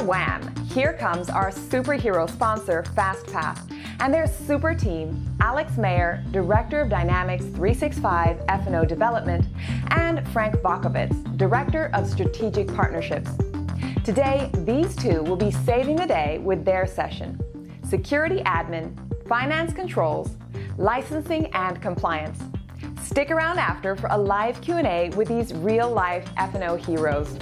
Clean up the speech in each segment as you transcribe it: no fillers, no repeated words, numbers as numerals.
wham! Here comes our superhero sponsor, Fastpath, and their super team, Alex Meyer, Director of Dynamics 365 F&O Development, and Frank Vukovits, Director of Strategic Partnerships. Today, these two will be saving the day with their session: Security Admin, Finance Controls, Licensing and Compliance. Stick around after for a live Q&A with these real-life F&O heroes.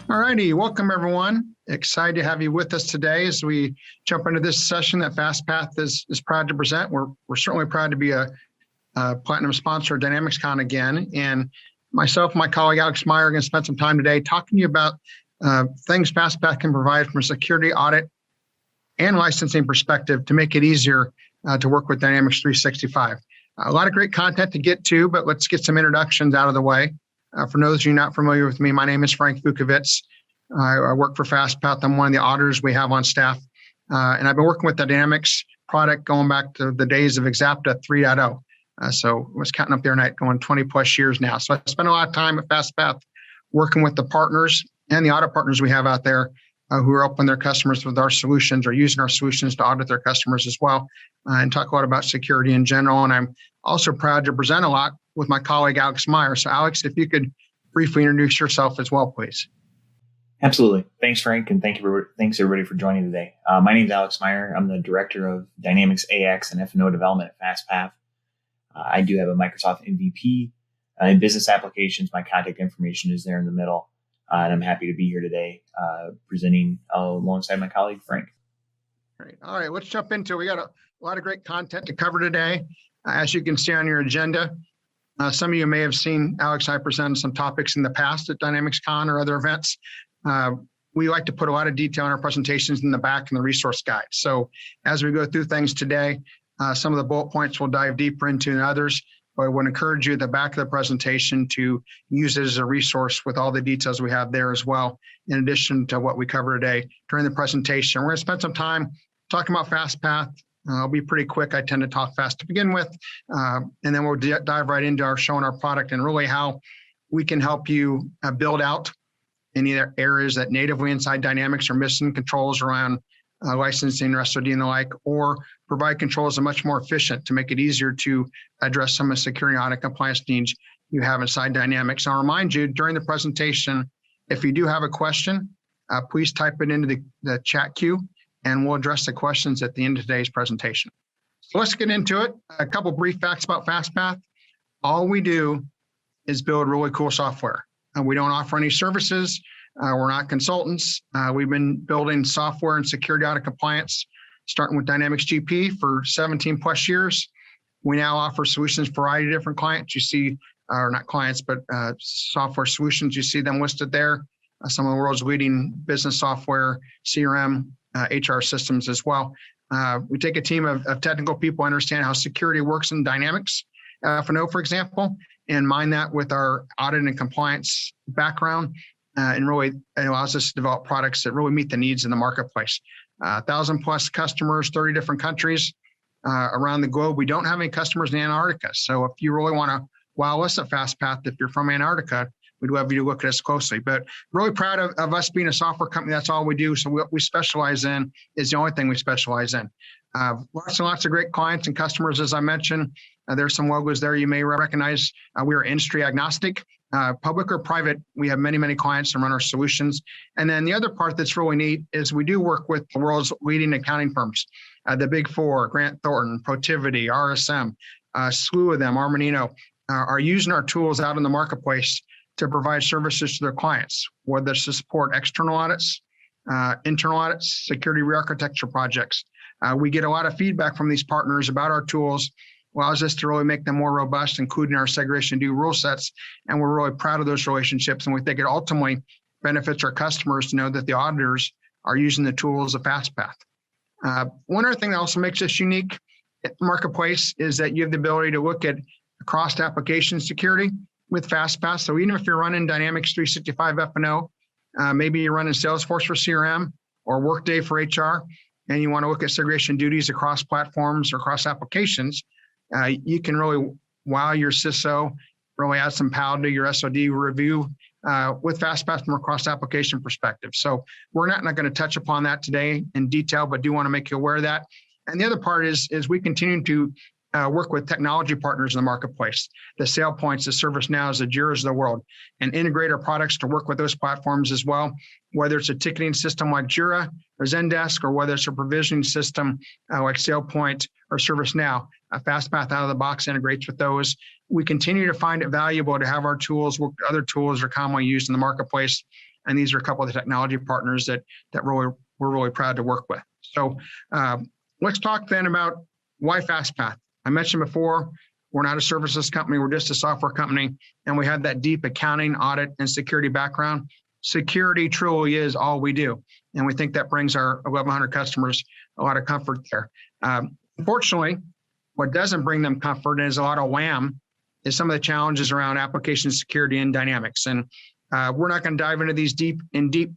All righty, welcome everyone. Excited to have you with us today as we jump into this session that Fastpath is proud to present. We're certainly proud to be a platinum sponsor of DynamicsCon again. And myself and my colleague Alex Meyer are going to spend some time today talking to you about things Fastpath can provide from a security audit and licensing perspective to make it easier to work with Dynamics 365. A lot of great content to get to, but let's get some introductions out of the way. For those of you not familiar with me, my name is Frank Vukovits. I work for Fastpath. I'm one of the auditors we have on staff. And I've been working with the Dynamics product going back to the days of Exapta 3.0. So I was counting up there and going 20 plus years now. So I spent a lot of time at Fastpath working with the partners and the audit partners we have out there who are helping their customers with our solutions or using our solutions to audit their customers as well, and talk a lot about security in general. And I'm also proud to present a lot with my colleague, Alex Meyer. So Alex, if you could briefly introduce yourself as well, please. Absolutely. Thanks, Frank. And thanks everybody for joining today. My name is Alex Meyer. I'm the Director of Dynamics AX and F&O Development at Fastpath. I do have a Microsoft MVP in business applications. My contact information is there in the middle. And I'm happy to be here today presenting alongside my colleague, Frank. Great. All right, let's jump into it. We got a lot of great content to cover today. As you can see on your agenda, some of you may have seen Alex and I present some topics in the past at DynamicsCon or other events. We like to put a lot of detail in our presentations in the back in the resource guide. So as we go through things today, some of the bullet points we'll dive deeper into than others, but I would encourage you at the back of the presentation to use it as a resource with all the details we have there as well, in addition to what we cover today during the presentation. We're going to spend some time talking about Fastpath. I'll be pretty quick. I tend to talk fast to begin with, and then we'll dive right into showing our product and really how we can help you build out any areas that natively inside Dynamics are missing, controls around licensing, RSOD, and the like, or provide controls that are much more efficient to make it easier to address some of the security audit compliance needs you have inside Dynamics. I'll remind you during the presentation, if you do have a question, please type it into the chat queue, and we'll address the questions at the end of today's presentation. So let's get into it. A couple brief facts about Fastpath. All we do is build really cool software. We don't offer any services. We're not consultants. We've been building software and security audit compliance, starting with Dynamics GP for 17 plus years. We now offer solutions for a variety of different clients. You see, or not clients, but software solutions. You see them listed there. Some of the world's leading business software, CRM, HR systems as well. We take a team of technical people, understand how security works in Dynamics, F&O, for example, and mine that with our audit and compliance background. And really, it allows us to develop products that really meet the needs in the marketplace. 1,000 plus customers, 30 different countries around the globe. We don't have any customers in Antarctica. So if you really want to wow us at Fastpath, if you're from Antarctica, we'd love you to look at us closely. But really proud of us being a software company. That's all we do. So what we specialize in is the only thing we specialize in. Lots and lots of great clients and customers, as I mentioned. There's some logos there you may recognize. We are industry agnostic, public or private. We have many, many clients that run our solutions. And then the other part that's really neat is we do work with the world's leading accounting firms, the Big Four, Grant Thornton, Protiviti, RSM, a slew of them, Armanino, are using our tools out in the marketplace to provide services to their clients, whether it's to support external audits, internal audits, security re-architecture projects. We get a lot of feedback from these partners about our tools, allows us to really make them more robust, including our segregation due rule sets. And we're really proud of those relationships. And we think it ultimately benefits our customers to know that the auditors are using the tools of Fastpath. One other thing that also makes us unique in the marketplace is that you have the ability to look at cross application security with Fastpath. So even if you're running Dynamics 365 F&O, maybe you're running Salesforce for CRM or Workday for HR, and you want to look at segregation duties across platforms or across applications, you can really wow your CISO, really add some POW to your SOD review with Fastpath from a cross-application perspective. So we're not going to touch upon that today in detail, but do want to make you aware of that. And the other part is we continue to work with technology partners in the marketplace, the SailPoints, the ServiceNows, the Jiras of the world, and integrate our products to work with those platforms as well, whether it's a ticketing system like Jira or Zendesk, or whether it's a provisioning system like SailPoint or ServiceNow. Fastpath out of the box integrates with those. We continue to find it valuable to have our tools work with other tools that are commonly used in the marketplace. And these are a couple of the technology partners that we're really proud to work with. So let's talk then about why Fastpath. I mentioned before, we're not a services company, we're just a software company, and we have that deep accounting, audit, and security background. Security truly is all we do, and we think that brings our 1,100 customers a lot of comfort there. Unfortunately, what doesn't bring them comfort is a lot of wham is some of the challenges around application security and Dynamics. And we're not going to dive into these deep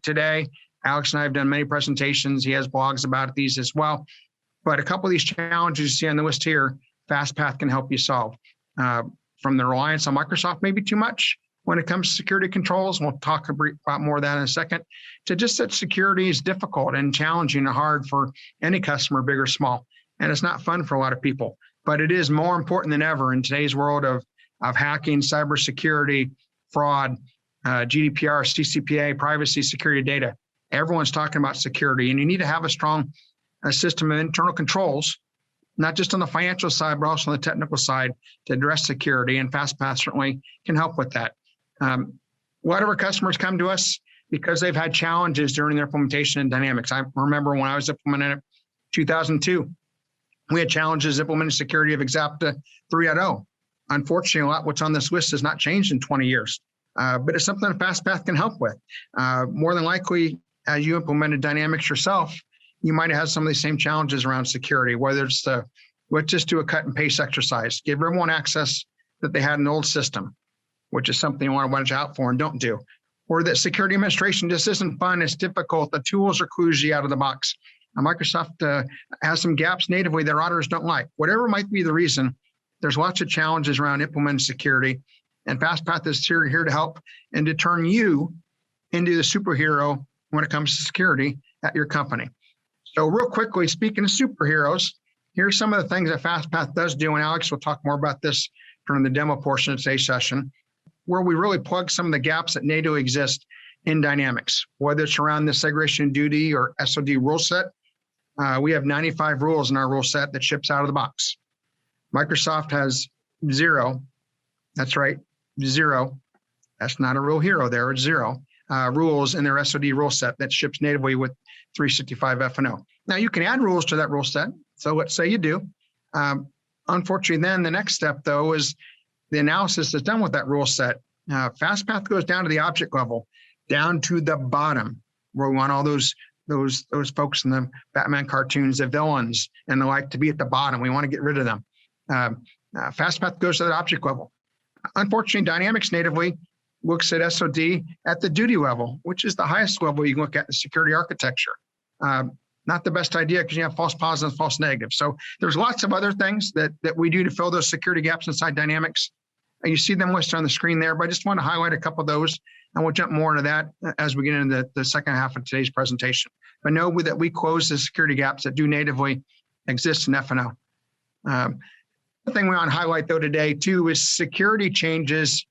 today. Alex and I have done many presentations. He has blogs about these as well. But a couple of these challenges you see on the list here, Fastpath can help you solve. From the reliance on Microsoft, maybe too much when it comes to security controls. We'll talk about more of that in a second. To just that security is difficult and challenging and hard for any customer, big or small. And it's not fun for a lot of people. But it is more important than ever in today's world of hacking, cybersecurity, fraud, GDPR, CCPA, privacy, security data. Everyone's talking about security, and you need to have a strong system of internal controls, not just on the financial side, but also on the technical side to address security, and Fastpath certainly can help with that. A lot of our customers come to us because they've had challenges during their implementation in Dynamics. I remember when I was implementing it in 2002, we had challenges implementing security of Exapta 3.0. Unfortunately, a lot what's on this list has not changed in 20 years, but it's something that Fastpath can help with. More than likely, as you implemented Dynamics yourself, you might have had some of these same challenges around security, whether it's let's just do a cut and paste exercise, give everyone access that they had in an old system, which is something you want to watch out for and don't do. Or that security administration just isn't fun, it's difficult, the tools are kludgy out of the box. Microsoft has some gaps natively that auditors don't like. Whatever might be the reason, there's lots of challenges around implementing security, and Fastpath is here to help and to turn you into the superhero when it comes to security at your company. So real quickly, speaking of superheroes, here's some of the things that Fastpath does do, and Alex will talk more about this during the demo portion of today's session, where we really plug some of the gaps that natively exist in Dynamics, whether it's around the segregation duty or SOD rule set. We have 95 rules in our rule set that ships out of the box. Microsoft has 0. That's right, 0. That's not a real hero there, it's 0 rules in their SOD rule set that ships natively with 365 F&O. Now you can add rules to that rule set. So let's say you do. Unfortunately, then the next step though is the analysis that's done with that rule set. Fastpath goes down to the object level, down to the bottom, where we want all those folks in the Batman cartoons, the villains and the like, to be at the bottom. We want to get rid of them. Fastpath goes to the object level. Unfortunately, Dynamics natively looks at SOD at the duty level, which is the highest level you can look at in security architecture. Not the best idea because you have false positives, false negatives. So there's lots of other things that we do to fill those security gaps inside Dynamics. You see them listed on the screen there, but I just want to highlight a couple of those, and we'll jump more into that as we get into the second half of today's presentation. But know that we close the security gaps that do natively exist in F&O. The thing we want to highlight though today too is security changes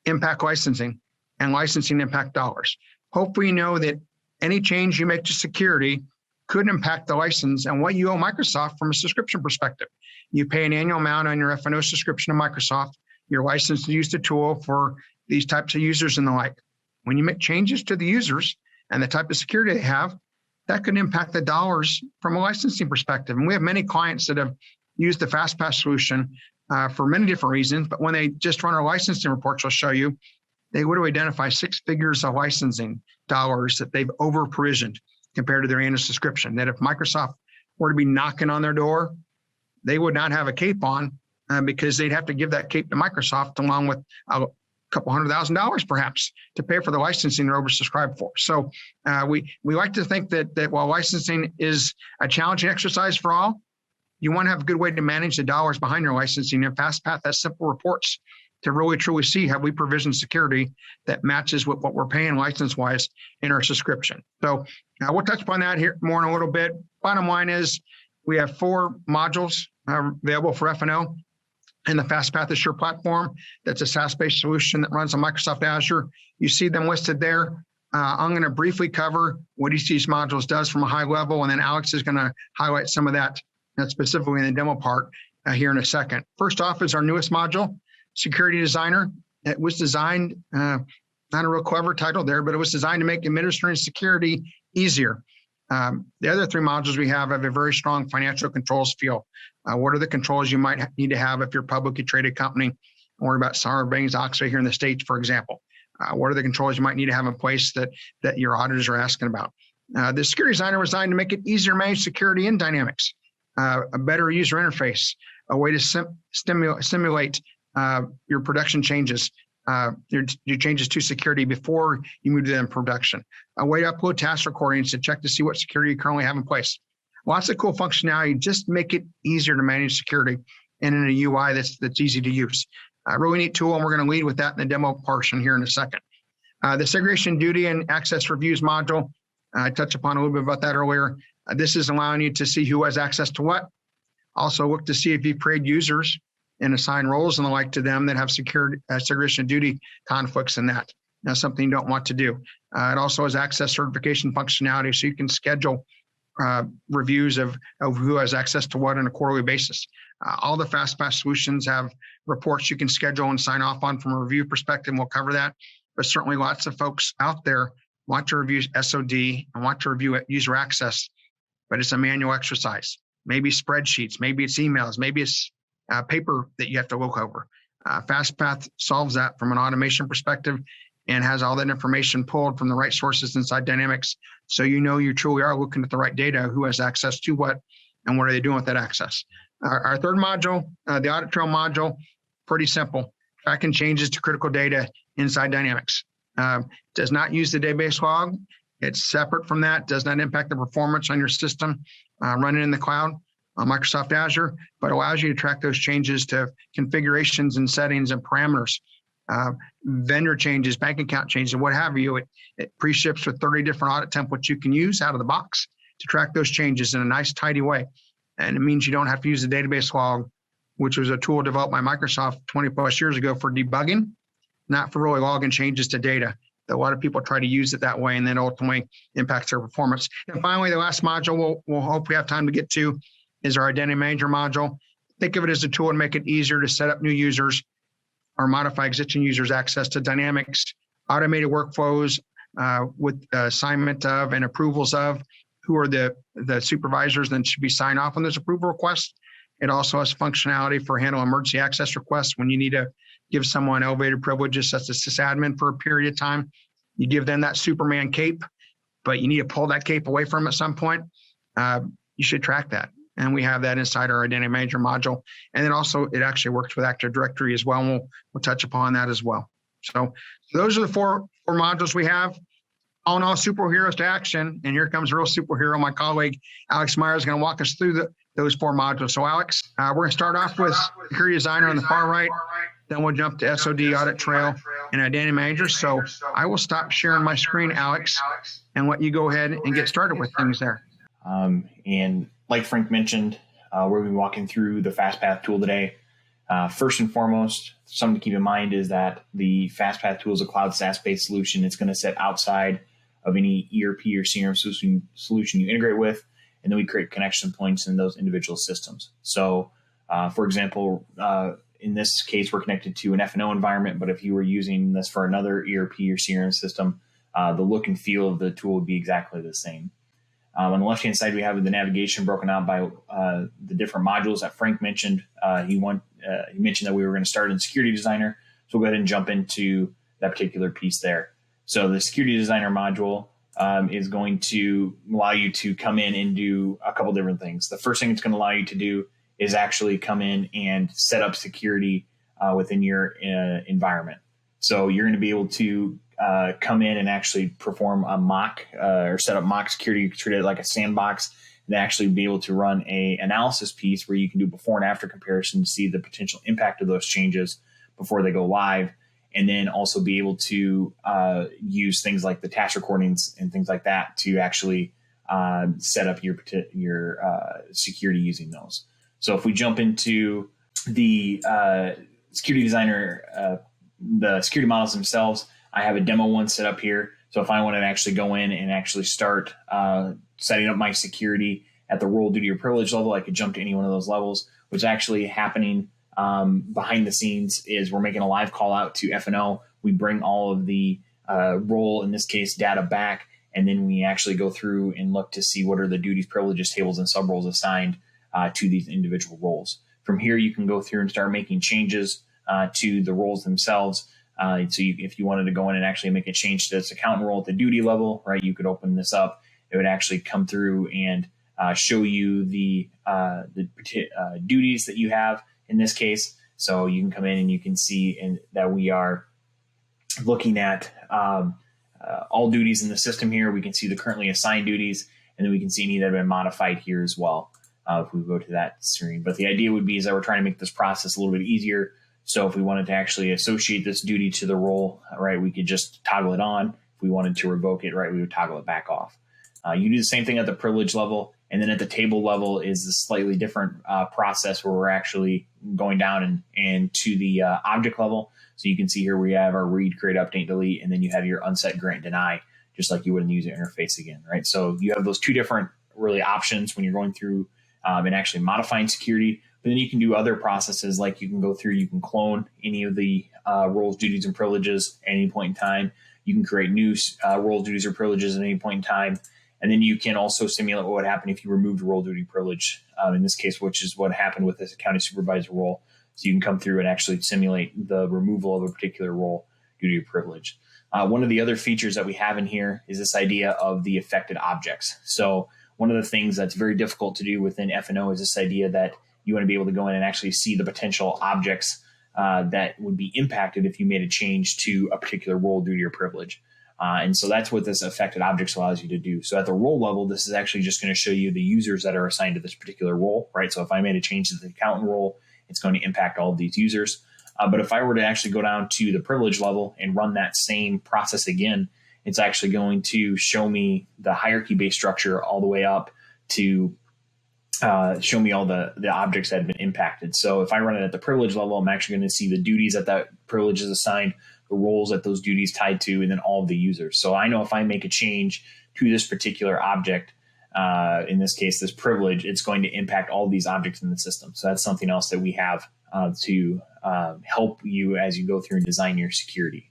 impact licensing, and licensing impact dollars. Hopefully you know that any change you make to security could impact the license and what you owe Microsoft from a subscription perspective. You pay an annual amount on your F&O subscription to Microsoft. You're licensed to use the tool for these types of users and the like. When you make changes to the users and the type of security they have, that could impact the dollars from a licensing perspective. And we have many clients that have used the Fastpath solution for many different reasons, but when they just run our licensing reports, I'll show you, they would identify 6 figures of licensing dollars that they've over provisioned compared to their annual subscription. That if Microsoft were to be knocking on their door, they would not have a cape on because they'd have to give that cape to Microsoft along with a couple $100,000 perhaps to pay for the licensing they're oversubscribed for. So we like to think that while licensing is a challenging exercise for all, you want to have a good way to manage the dollars behind your licensing. And Fastpath has simple reports to really truly see have we provisioned security that matches with what we're paying license-wise in our subscription. So we'll touch upon that here more in a little bit. Bottom line is we have 4 modules available for F&O in the Fastpath Assure platform. That's a SaaS-based solution that runs on Microsoft Azure. You see them listed there. I'm going to briefly cover what each of these modules does from a high level, and then Alex is going to highlight some of that specifically in the demo part here in a second. First off is our newest module, Security Designer. It was designed, not a real clever title there, but it was designed to make administering security easier. The other 3 modules we have a very strong financial controls feel. What are the controls you might need to have if you're a publicly traded company? Worry about Sarbanes-Oxley here in the States, for example. What are the controls you might need to have in place that your auditors are asking about? The Security Designer was designed to make it easier to manage security in Dynamics, a better user interface, a way to simulate your production changes, your changes to security before you move to them in production, a way to upload task recordings to check to see what security you currently have in place. Lots of cool functionality, just make it easier to manage security and in a UI that's easy to use. A really neat tool, and we're going to lead with that in the demo portion here in a second. The segregation duty and access reviews module, I touched upon a little bit about that earlier. This is allowing you to see who has access to what. Also look to see if you've created users and assign roles and the like to them that have segregation duty conflicts in that. That's something you don't want to do. It also has access certification functionality, so you can schedule reviews of who has access to what on a quarterly basis. All the Fastpath solutions have reports you can schedule and sign off on from a review perspective, and we'll cover that. But certainly lots of folks out there want to review SOD and want to review user access, but it's a manual exercise. Maybe spreadsheets, maybe it's emails, maybe it's paper that you have to look over. Fastpath solves that from an automation perspective and has all that information pulled from the right sources inside Dynamics. So you know you truly are looking at the right data, who has access to what, and what are they doing with that access. Our third module, the audit trail module, pretty simple. Tracking changes to critical data inside Dynamics. Does not use the database log. It's separate from that, does not impact the performance on your system running in the cloud on Microsoft Azure, but allows you to track those changes to configurations and settings and parameters, vendor changes, bank account changes, and what have you. It pre-ships with 30 different audit templates you can use out of the box to track those changes in a nice, tidy way. And it means you don't have to use the database log, which was a tool developed by Microsoft 20 plus years ago for debugging, not for really logging changes to data. A lot of people try to use it that way, and then ultimately impacts their performance. And finally, the last module we'll hope we have time to get to is our Identity Manager module. Think of it as a tool to make it easier to set up new users or modify existing users' access to Dynamics, automated workflows with assignment of and approvals of who are the supervisors that should be signed off on those approval requests. It also has functionality for handling emergency access requests when you need to give someone elevated privileges such as sysadmin for a period of time. You give them that Superman cape, but you need to pull that cape away from them at some point. You should track that. And we have that inside our Identity Manager module. And then also it actually works with Active Directory as well. And we'll touch upon that as well. So those are the four modules we have. All in all, superheroes to action. And here comes a real superhero. My colleague, Alex Meyer, is going to walk us through those 4 modules. So Alex, we're going to start off with Security Designer on the far right. Then we'll jump to SOD, Audit Trail, and Identity Manager. So I will stop sharing my screen, Alex, and let you go ahead and get started with things there. And like Frank mentioned, we'll be walking through the Fastpath tool today. First and foremost, something to keep in mind is that the Fastpath tool is a cloud SaaS-based solution. It's going to sit outside of any ERP or CRM solution you integrate with, and then we create connection points in those individual systems. So, for example, in this case, we're connected to an F&O environment, but if you were using this for another ERP or CRM system, the look and feel of the tool would be exactly the same. On the left-hand side, we have the navigation broken out by the different modules that Frank mentioned. He mentioned that we were going to start in Security Designer, so we'll go ahead and jump into that particular piece there. So the Security Designer module is going to allow you to come in and do a couple different things. The first thing it's going to allow you to do is actually come in and set up security within your environment. So you're going to be able to come in and actually perform a mock or set up mock security, treat it like a sandbox, and actually be able to run a analysis piece where you can do before and after comparison to see the potential impact of those changes before they go live. And then also be able to use things like the task recordings and things like that to actually set up your security using those. So if we jump into the security designer, the security models themselves, I have a demo one set up here. So if I want to actually go in and actually start setting up my security at the role, duty, or privilege level, I could jump to any one of those levels. What's actually happening behind the scenes is we're making a live call out to F&O. We bring all of the role, in this case, data back, and then we actually go through and look to see what are the duties, privileges, tables, and sub-roles assigned to these individual roles. From here, you can go through and start making changes to the roles themselves. If you wanted to go in and actually make a change to this accountant role at the duty level, right, you could open this up. It would actually come through and show you the duties that you have in this case. So you can come in and you can see that we are looking at all duties in the system here. We can see the currently assigned duties, and then we can see any that have been modified here as well if we go to that screen. But the idea would be is that we're trying to make this process a little bit easier. So if we wanted to actually associate this duty to the role, right, we could just toggle it on. If we wanted to revoke it, right, we would toggle it back off. You do the same thing at the privilege level. And then at the table level is a slightly different process where we're actually going down and to the object level. So you can see here we have our read, create, update, delete, and then you have your unset, grant, deny, just like you would in the user interface again, right? So you have those two different really options when you're going through and actually modifying security. But then you can do other processes, like you can go through, you can clone any of the roles, duties, and privileges at any point in time. You can create new roles, duties, or privileges at any point in time. And then you can also simulate what would happen if you removed a role, duty, privilege, in this case, which is what happened with this accounting supervisor role. So you can come through and actually simulate the removal of a particular role, duty, or privilege. One of the other features that we have in here is this idea of the affected objects. So one of the things that's very difficult to do within F&O is this idea that you want to be able to go in and actually see the potential objects that would be impacted if you made a change to a particular role, duty, or privilege. And so that's what this affected objects allows you to do. So at the role level, this is actually just going to show you the users that are assigned to this particular role, right? So if I made a change to the accountant role, it's going to impact all of these users. But if I were to actually go down to the privilege level and run that same process again, it's actually going to show me the hierarchy-based structure all the way up to show me all the objects that have been impacted. So if I run it at the privilege level, I'm actually going to see the duties that privilege is assigned, the roles that those duties tied to, and then all of the users. So I know if I make a change to this particular object, in this case, this privilege, it's going to impact all of these objects in the system. So that's something else that we have to help you as you go through and design your security.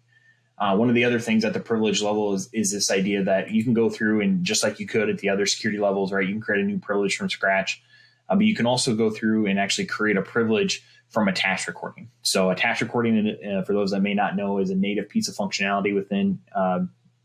One of the other things at the privilege level is this idea that you can go through and just like you could at the other security levels, right? You can create a new privilege from scratch, but you can also go through and actually create a privilege from a task recording. So a task recording, for those that may not know, is a native piece of functionality within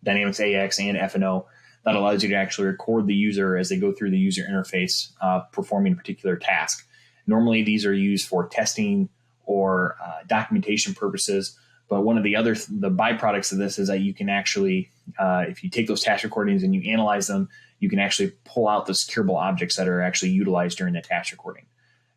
Dynamics AX and F&O that allows you to actually record the user as they go through the user interface performing a particular task. Normally, these are used for testing or documentation purposes. But one of the byproducts of this is that you can actually, if you take those task recordings and you analyze them, you can actually pull out the secureable objects that are actually utilized during the task recording.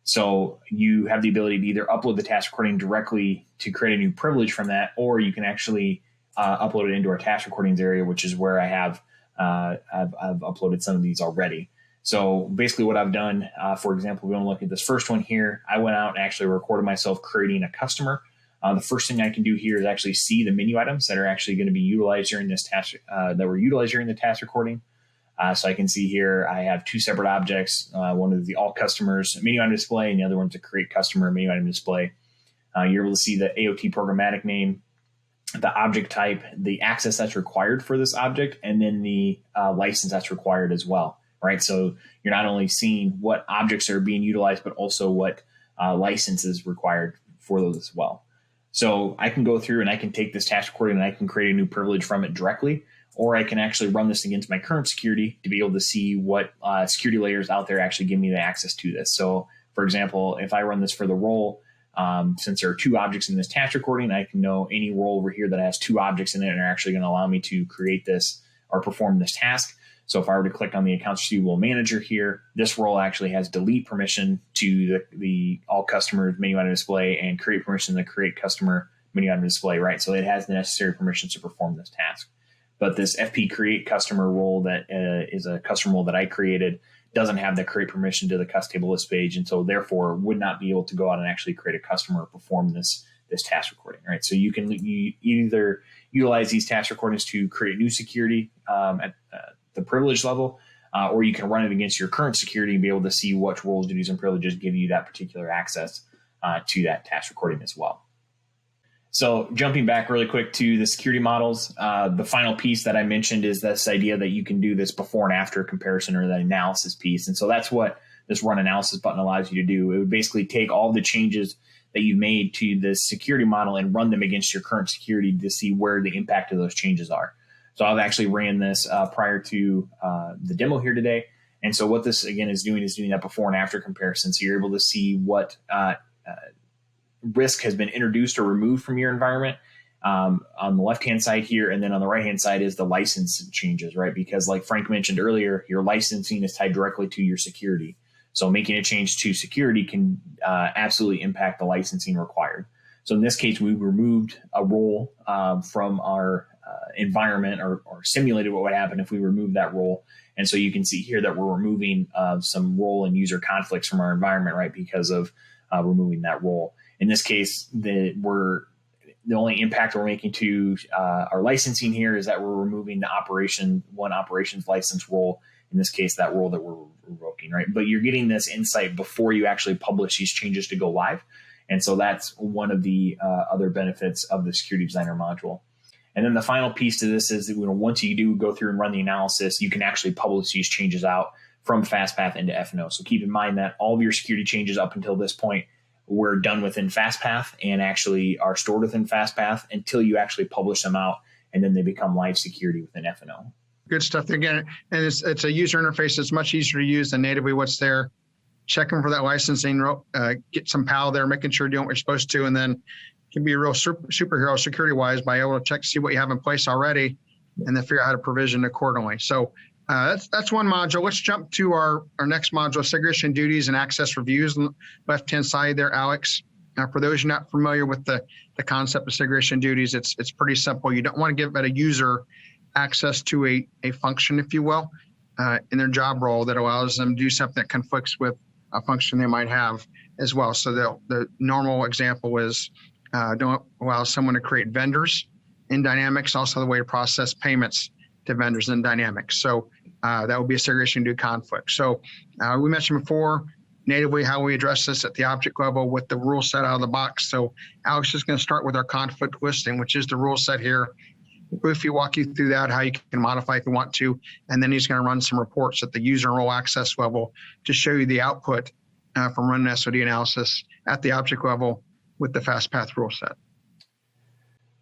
So you have the ability to either upload the task recording directly to create a new privilege from that, or you can actually upload it into our task recordings area, which is where I have I've uploaded some of these already. So basically what I've done, for example, we want to look at this first one here. I went out and actually recorded myself creating a customer. The first thing I can do here is actually see the menu items that are actually going to be utilized during this task, that were utilized during the task recording. So I can see here I have two separate objects. One is the all customers menu item display, and the other one's a create customer menu item display. You're able to see the AOT programmatic name, the object type, the access that's required for this object, and then the license that's required as well, right? So you're not only seeing what objects are being utilized, but also what license is required for those as well. So I can go through and I can take this task recording and I can create a new privilege from it directly, or I can actually run this against my current security to be able to see what security layers out there actually give me the access to this. So for example, if I run this for the role, Since there are two objects in this task recording, I can know any role over here that has two objects in it and are actually going to allow me to create this or perform this task. So if I were to click on the accounts receivable manager here, this role actually has delete permission to the all customers menu item display and create permission to create customer menu item display, right? So it has the necessary permissions to perform this task. But this FP create customer role that is a customer role that I created doesn't have the create permission to the cust table list page, and so therefore would not be able to go out and actually create a customer or perform this task recording, right? So you can either utilize these task recordings to create new security at the privilege level, or you can run it against your current security and be able to see which roles, duties, and privileges give you that particular access to that task recording as well. So jumping back really quick to the security models, the final piece that I mentioned is this idea that you can do this before and after comparison or the analysis piece. And so that's what this run analysis button allows you to do. It would basically take all the changes that you've made to the security model and run them against your current security to see where the impact of those changes are. So I've actually ran this prior to the demo here today. And so what this, again, is doing that before and after comparison. So you're able to see what risk has been introduced or removed from your environment on the left-hand side here. And then on the right-hand side is the license changes, right? Because like Frank mentioned earlier, your licensing is tied directly to your security. So making a change to security can absolutely impact the licensing required. So in this case, we removed a role from our environment or simulated what would happen if we removed that role. And so you can see here that we're removing some role and user conflicts from our environment, right? Because of removing that role. In this case, the only impact we're making to our licensing here is that we're removing the operations license role. In this case, that role that we're revoking, right? But you're getting this insight before you actually publish these changes to go live. And so that's one of the other benefits of the Security Designer module. And then the final piece to this is that once you do go through and run the analysis, you can actually publish these changes out from Fastpath into F&O. So keep in mind that all of your security changes up until this point were done within Fastpath and actually are stored within Fastpath until you actually publish them out, and then they become live security within F&O. Good stuff there again. And it's a user interface that's much easier to use than natively what's there. Checking for that licensing, get some POW there, making sure you're doing what you're supposed to, and then can be a real superhero security-wise by able to check, see what you have in place already, and then figure out how to provision accordingly. So that's one module. Let's jump to our next module, segregation duties and access reviews on the left-hand side there, Alex. For those who are not familiar with the concept of segregation duties, it's pretty simple. You don't want to give a user access to a function, if you will, in their job role that allows them to do something that conflicts with a function they might have as well. So the normal example is don't allow someone to create vendors in Dynamics, also the way to process payments to vendors in Dynamics. So that would be a segregation due conflict. So we mentioned before, natively, how we address this at the object level with the rule set out of the box. So Alex is going to start with our conflict listing, which is the rule set here. Briefly walk you through that, how you can modify if you want to, and then he's going to run some reports at the user and role access level to show you the output from running SOD analysis at the object level with the Fastpath rule set.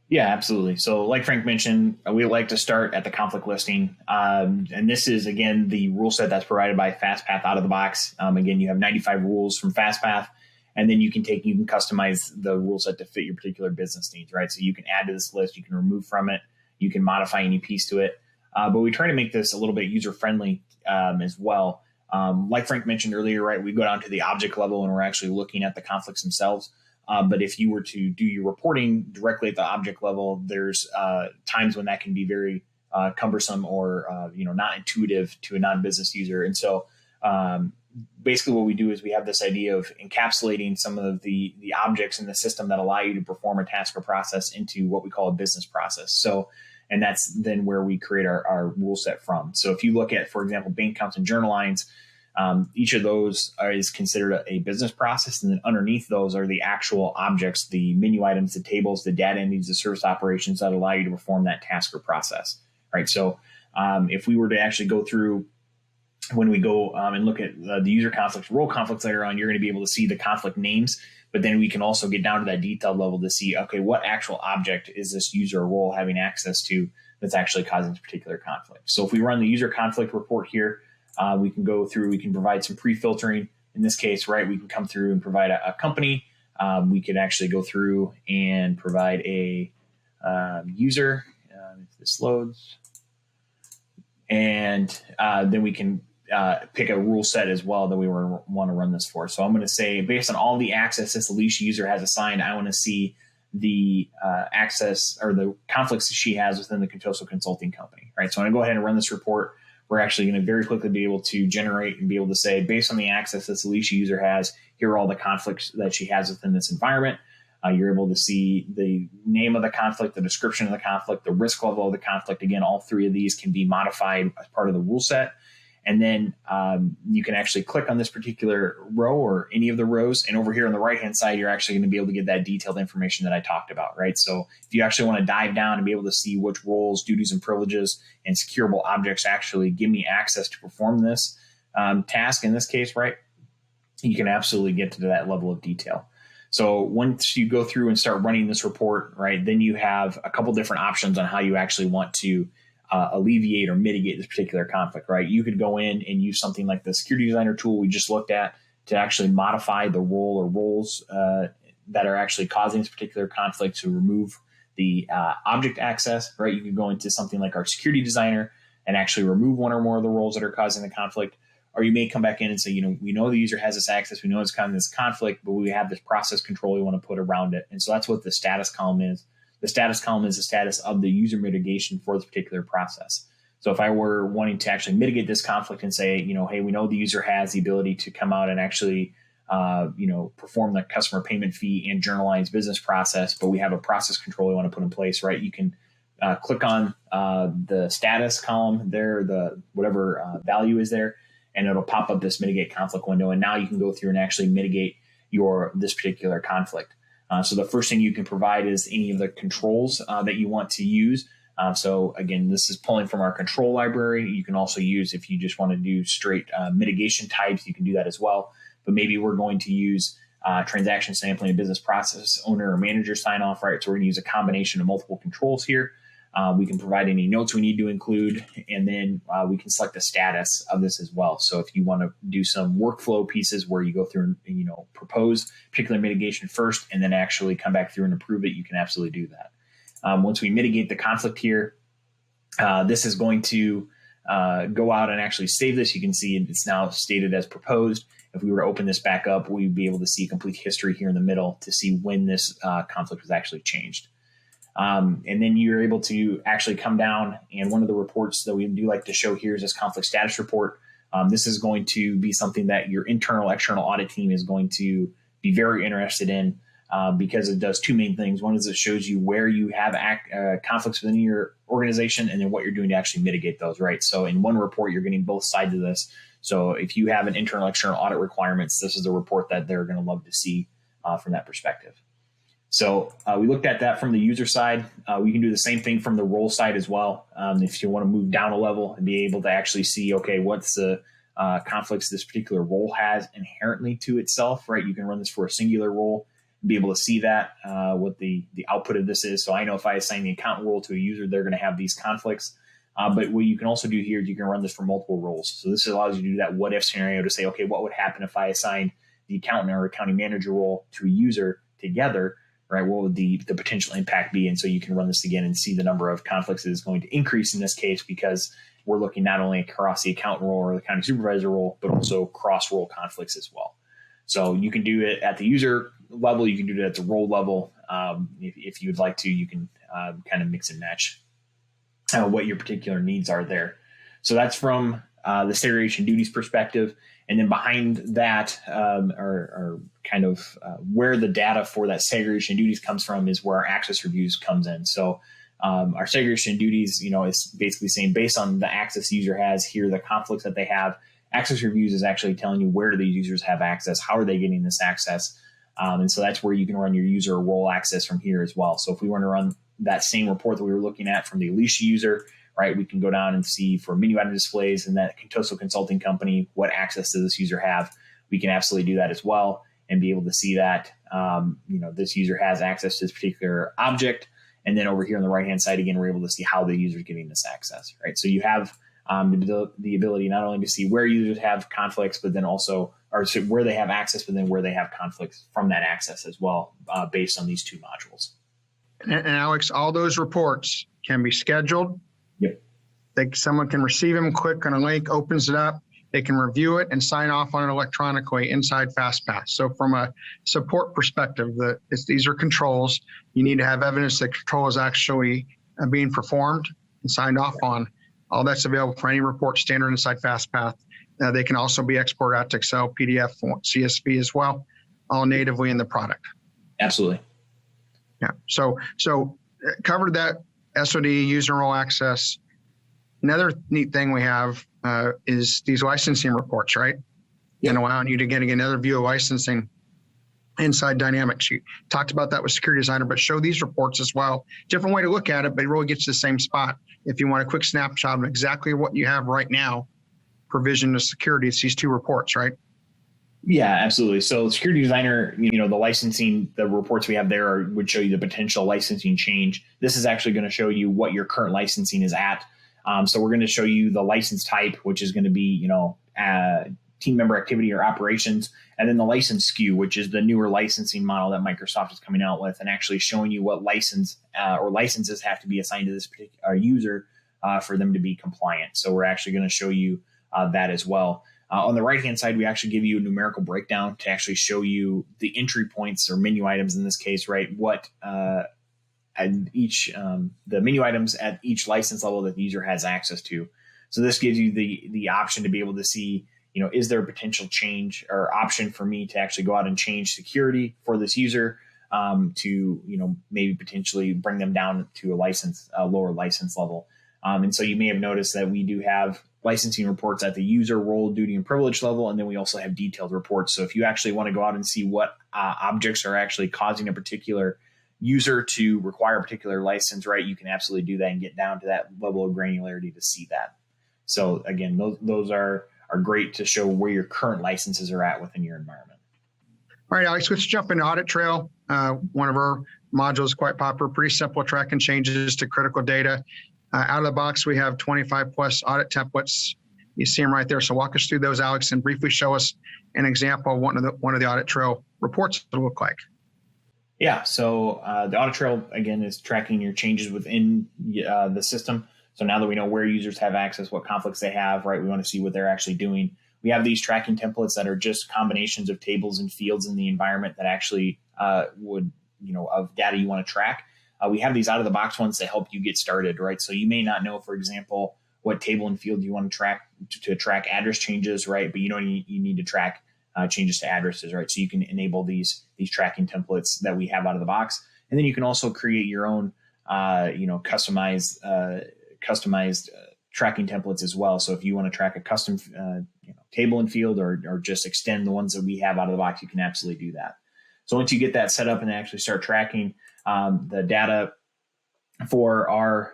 Yeah, absolutely. So like Frank mentioned, we like to start at the conflict listing. And this is, again, the rule set that's provided by Fastpath out of the box. Again, you have 95 rules from Fastpath, and then you can customize the rule set to fit your particular business needs, right? So you can add to this list, you can remove from it, you can modify any piece to it. But we try to make this a little bit user-friendly as well. Like Frank mentioned earlier, right, we go down to the object level and we're actually looking at the conflicts themselves. But if you were to do your reporting directly at the object level, there's times when that can be very cumbersome or not intuitive to a non-business user. And so basically what we do is we have this idea of encapsulating some of the objects in the system that allow you to perform a task or process into what we call a business process. So, and that's then where we create our rule set from. So if you look at, for example, bank accounts and journal lines, each of those is considered a business process. And then underneath those are the actual objects, the menu items, the tables, the data entities, the service operations that allow you to perform that task or process, right? So if we were to actually go through, when we go and look at the user conflicts, role conflicts later on, you're going to be able to see the conflict names, but then we can also get down to that detailed level to see, okay, what actual object is this user or role having access to that's actually causing this particular conflict. So if we run the user conflict report here, we can go through, we can provide some pre-filtering. In this case, right, we can come through and provide a company, we could actually go through and provide a user, if this loads, and then we can pick a rule set as well that we want to run this for. So I'm going to say, based on all the access this Alicia user has assigned, I want to see the access or the conflicts that she has within the Contoso Consulting Company, right? So I'm going to go ahead and run this report. We're actually going to very quickly be able to generate and be able to say, based on the access this Alicia user has, here are all the conflicts that she has within this environment. You're able to see the name of the conflict, the description of the conflict, the risk level of the conflict. Again, all three of these can be modified as part of the rule set. And then you can actually click on this particular row or any of the rows. And over here on the right-hand side, you're actually going to be able to get that detailed information that I talked about, right? So if you actually want to dive down and be able to see which roles, duties, and privileges and securable objects actually give me access to perform this task in this case, right? You can absolutely get to that level of detail. So once you go through and start running this report, right, then you have a couple different options on how you actually want to alleviate or mitigate this particular conflict, right? You could go in and use something like the security designer tool we just looked at to actually modify the role or roles that are actually causing this particular conflict to remove the object access, right? You could go into something like our security designer and actually remove one or more of the roles that are causing the conflict. Or you may come back in and say, we know the user has this access, we know it's causing this conflict, but we have this process control we want to put around it. And so that's what the status column is. The status column is the status of the user mitigation for this particular process. So if I were wanting to actually mitigate this conflict and say, hey, we know the user has the ability to come out and actually, perform the customer payment fee and journalize business process, but we have a process control we want to put in place, right? You can click on the status column there, the whatever value is there, and it'll pop up this mitigate conflict window. And now you can go through and actually mitigate this particular conflict. So the first thing you can provide is any of the controls that you want to use. So again, this is pulling from our control library. You can also use, if you just want to do straight mitigation types, you can do that as well. But maybe we're going to use transaction sampling and business process owner or manager sign off, right? So we're going to use a combination of multiple controls here. We can provide any notes we need to include, and then we can select the status of this as well. So if you want to do some workflow pieces where you go through and propose particular mitigation first and then actually come back through and approve it, you can absolutely do that. Once we mitigate the conflict here, this is going to go out and actually save this. You can see it's now stated as proposed. If we were to open this back up, we'd be able to see complete history here in the middle to see when this conflict was actually changed. And then you're able to actually come down, and one of the reports that we do like to show here is this conflict status report. This is going to be something that your internal, external audit team is going to be very interested in because it does two main things. One is it shows you where you have conflicts within your organization, and then what you're doing to actually mitigate those, right? So in one report, you're getting both sides of this. So if you have an internal, external audit requirements, this is the report that they're going to love to see from that perspective. So we looked at that from the user side. We can do the same thing from the role side as well. If you want to move down a level and be able to actually see, okay, what's the conflicts this particular role has inherently to itself, right? You can run this for a singular role and be able to see that, what the output of this is. So I know if I assign the account role to a user, they're going to have these conflicts. But what you can also do here is you can run this for multiple roles. So this allows you to do that what if scenario to say, okay, what would happen if I assigned the accountant or accounting manager role to a user together, right? What would the potential impact be? And so you can run this again and see the number of conflicts is going to increase in this case because we're looking not only across the accountant role or the accounting supervisor role, but also cross-role conflicts as well. So you can do it at the user level. You can do it at the role level. If you'd like to, you can kind of mix and match what your particular needs are there. So that's from the segregation duties perspective. And then behind that are kind of where the data for that segregation duties comes from is where our access reviews comes in. So our segregation duties, is basically saying based on the access the user has, here are the conflicts that they have. Access reviews is actually telling you where do the users have access, how are they getting this access. And so that's where you can run your user or role access from here as well. So if we want to run that same report that we were looking at from the Alicia user, right, we can go down and see for menu item displays and that Contoso Consulting Company, what access does this user have? We can absolutely do that as well and be able to see that, this user has access to this particular object. And then over here on the right-hand side, again, we're able to see how the user is getting this access, right? So you have the ability not only to see where users have conflicts, but then also or so where they have access, but then where they have conflicts from that access as well, based on these two modules. And Alex, all those reports can be scheduled. Yep. Someone can receive them, click on a link, opens it up. They can review it and sign off on it electronically inside Fastpath. So from a support perspective, these are controls. You need to have evidence that control is actually being performed and signed off on. All that's available for any report standard inside Fastpath. They can also be exported out to Excel, PDF, CSV as well, all natively in the product. Absolutely. Yeah. So covered that SOD, user role access. Another neat thing we have is these licensing reports, right? Yep. And allowing you to get another view of licensing inside Dynamics. You talked about that with Security Designer, but show these reports as well. Different way to look at it, but it really gets to the same spot. If you want a quick snapshot of exactly what you have right now, provision of security, it's these two reports, right? Yeah, absolutely. So Security Designer, the licensing, the reports we have there would show you the potential licensing change. This is actually going to show you what your current licensing is at. So we're going to show you the license type, which is going to be, team member activity or operations, and then the license SKU, which is the newer licensing model that Microsoft is coming out with, and actually showing you what license or licenses have to be assigned to this particular user for them to be compliant. So we're actually going to show you that as well. On the right-hand side, we actually give you a numerical breakdown to actually show you the entry points or menu items in this case, right? What at each the menu items at each license level that the user has access to. So this gives you the option to be able to see, is there a potential change or option for me to actually go out and change security for this user to, maybe potentially bring them down to a lower license level. And so you may have noticed that we do have licensing reports at the user role, duty, and privilege level, and then we also have detailed reports. So if you actually want to go out and see what objects are actually causing a particular user to require a particular license, right, you can absolutely do that and get down to that level of granularity to see that. So again, those are great to show where your current licenses are at within your environment. All right, Alex, let's jump into Audit Trail. One of our modules, quite popular, pretty simple, tracking changes to critical data. Out of the box, we have 25 plus audit templates. You see them right there. So walk us through those, Alex, and briefly show us an example of one of the Audit Trail reports to look like. Yeah, so the Audit Trail, again, is tracking your changes within the system. So now that we know where users have access, what conflicts they have, right, we want to see what they're actually doing. We have these tracking templates that are just combinations of tables and fields in the environment that actually of data you want to track. We have these out of the box ones to help you get started, right? So you may not know, for example, what table and field you want to track to track address changes, right? But you need to track changes to addresses, right? So you can enable these tracking templates that we have out of the box. And then you can also create your own, customized tracking templates as well. So if you want to track a custom table and field or just extend the ones that we have out of the box, you can absolutely do that. So once you get that set up and actually start tracking the data for our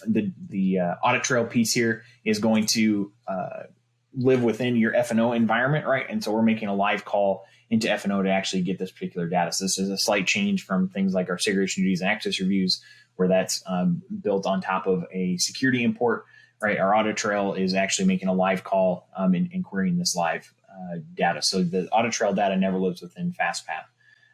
the Audit Trail piece here is going to live within your F&O environment, right? And so we're making a live call into F&O to actually get this particular data. So this is a slight change from things like our segregation duties and access reviews, where that's built on top of a security import, right? Our Audit Trail is actually making a live call and querying this live data. So the Audit Trail data never lives within Fastpath.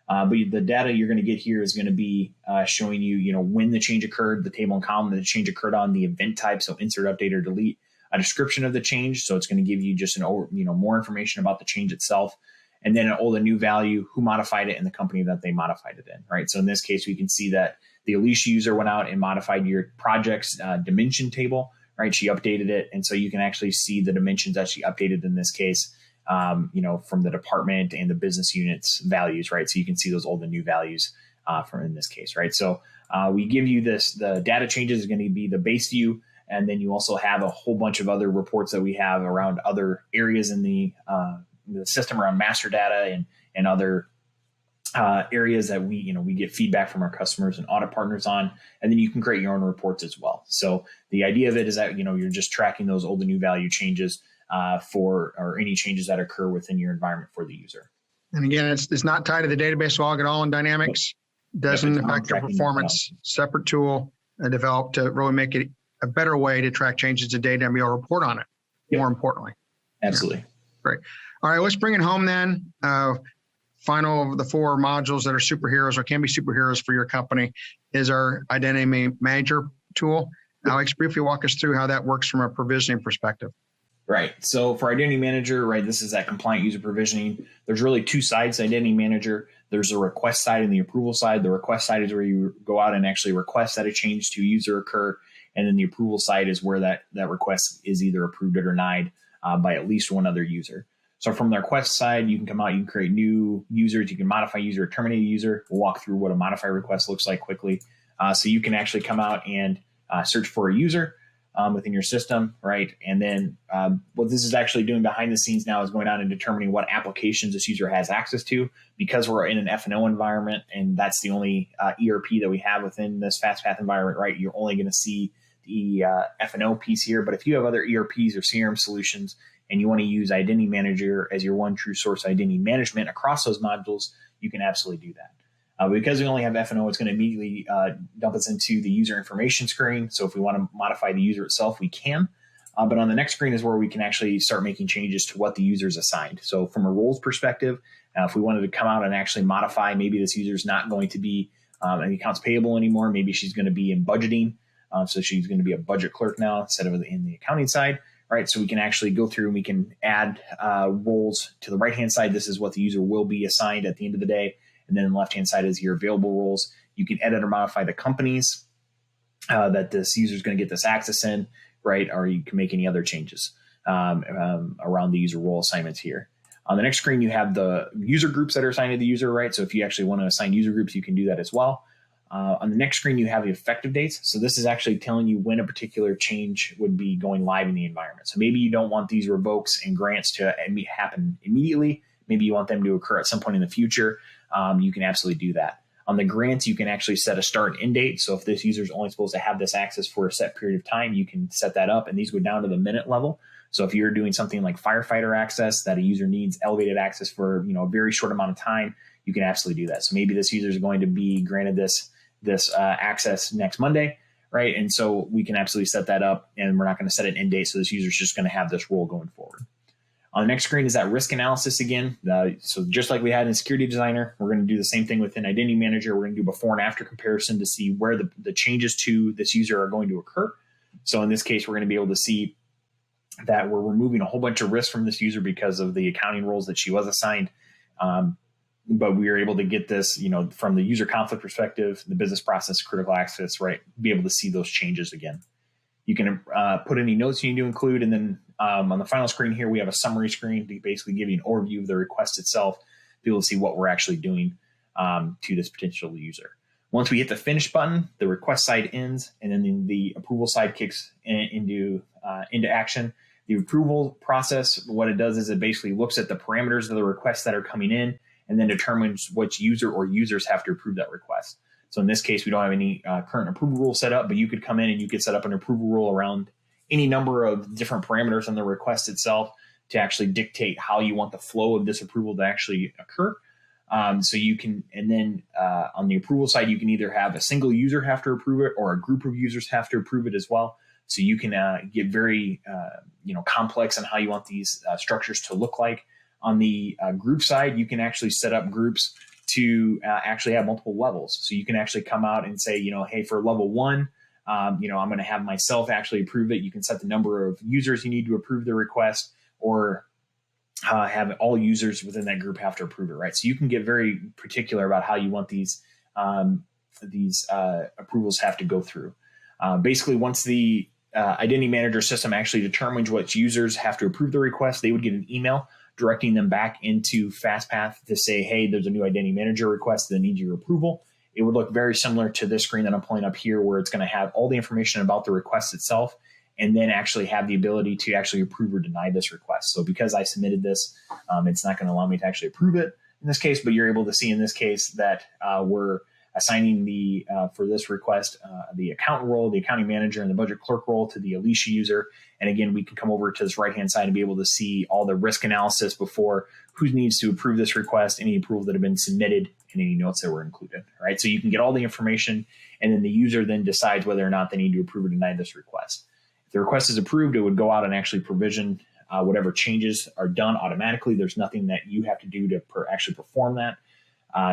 But the data you're going to get here is going to be showing you, when the change occurred, the table and column that the change occurred on, the event type, so insert, update, or delete, a description of the change. So it's going to give you just more information about the change itself, and then the new value, who modified it, and the company that they modified it in, right? So in this case, we can see that the Alicia user went out and modified your project's dimension table, right? She updated it, and so you can actually see the dimensions that she updated in this case. From the department and the business units values, right? So you can see those old and new values from in this case, right? So we give you the data changes is going to be the base view. And then you also have a whole bunch of other reports that we have around other areas in the system around master data and other areas that we get feedback from our customers and audit partners on. And then you can create your own reports as well. So the idea of it is that, you're just tracking those old and new value changes or any changes that occur within your environment for the user. And again, it's not tied to the database log at all in Dynamics. Doesn't affect your performance. Separate tool developed to really make it a better way to track changes to data and be able to report on it. More importantly. Absolutely. Yeah. Great. All right, let's bring it home then. Final of the 4 modules that are superheroes or can be superheroes for your company is our identity manager tool. Alex, briefly walk us through how that works from a provisioning perspective. Right. So for Identity Manager, right, this is that compliant user provisioning. There's really 2 sides to Identity Manager. There's a request side and the approval side. The request side is where you go out and actually request that a change to a user occur. And then the approval side is where that request is either approved or denied by at least one other user. So from the request side, you can come out, you can create new users, you can modify user or terminate a user. We'll walk through what a modify request looks like quickly. So you can actually come out and search for a user within your system, right? And then what this is actually doing behind the scenes now is going on and determining what applications this user has access to. Because we're in an F&O environment, and that's the only ERP that we have within this Fastpath environment, right? You're only going to see the F&O piece here. But if you have other ERPs or CRM solutions and you want to use Identity Manager as your one true source identity management across those modules, you can absolutely do that. Because we only have F&O, it's going to immediately dump us into the user information screen. So if we want to modify the user itself, we can. But on the next screen is where we can actually start making changes to what the user is assigned. So from a roles perspective, if we wanted to come out and actually modify, maybe this user is not going to be an accounts payable anymore. Maybe she's going to be in budgeting. So she's going to be a budget clerk now instead of in the accounting side. Right, so we can actually go through and we can add roles to the right-hand side. This is what the user will be assigned at the end of the day. And then on the left-hand side is your available roles. You can edit or modify the companies that this user is going to get this access in, right? Or you can make any other changes around the user role assignments here. On the next screen, you have the user groups that are assigned to the user, right? So if you actually want to assign user groups, you can do that as well. On the next screen, you have the effective dates. So this is actually telling you when a particular change would be going live in the environment. So maybe you don't want these revokes and grants to happen immediately. Maybe you want them to occur at some point in the future. You can absolutely do that. On the grants, you can actually set a start and end date. So if this user is only supposed to have this access for a set period of time, you can set that up. And these go down to the minute level. So if you're doing something like firefighter access that a user needs elevated access for a very short amount of time, you can absolutely do that. So maybe this user is going to be granted this access next Monday, right? And so we can absolutely set that up, and we're not going to set an end date. So this user is just going to have this role going forward. On the next screen is that risk analysis again. So just like we had in Security Designer, we're going to do the same thing within Identity Manager. We're going to do before and after comparison to see where the changes to this user are going to occur. So in this case, we're going to be able to see that we're removing a whole bunch of risk from this user because of the accounting roles that she was assigned. But we were able to get this, from the user conflict perspective, the business process, critical access, right? Be able to see those changes again. You can put any notes you need to include. And then on the final screen here, we have a summary screen to basically give you an overview of the request itself, be able to see what we're actually doing to this potential user. Once we hit the finish button, the request side ends, and then the approval side kicks into action. The approval process, what it does is it basically looks at the parameters of the requests that are coming in, and then determines which user or users have to approve that request. So in this case, we don't have any current approval rule set up, but you could come in and you could set up an approval rule around any number of different parameters on the request itself to actually dictate how you want the flow of this approval to actually occur. So you can, and then on the approval side, you can either have a single user have to approve it or a group of users have to approve it as well. So you can get very complex on how you want these structures to look like. On the group side, you can actually set up groups to actually have multiple levels. So you can actually come out and say, hey, for level 1, I'm going to have myself actually approve it. You can set the number of users you need to approve the request, or have all users within that group have to approve it, right? So you can get very particular about how you want these approvals have to go through. Basically, once the Identity Manager system actually determines which users have to approve the request, they would get an email directing them back into Fastpath to say, hey, there's a new Identity Manager request that needs your approval. It would look very similar to this screen that I'm pulling up here, where it's going to have all the information about the request itself, and then actually have the ability to actually approve or deny this request. So because I submitted this, it's not going to allow me to actually approve it in this case, but you're able to see in this case that we're assigning for this request, the accountant role, the accounting manager, and the budget clerk role to the Alicia user. And again, we can come over to this right-hand side and be able to see all the risk analysis before who needs to approve this request, any approval that have been submitted, and any notes that were included. All right, so you can get all the information, and then the user then decides whether or not they need to approve or deny this request. If the request is approved, it would go out and actually provision whatever changes are done automatically. There's nothing that you have to do to actually perform that.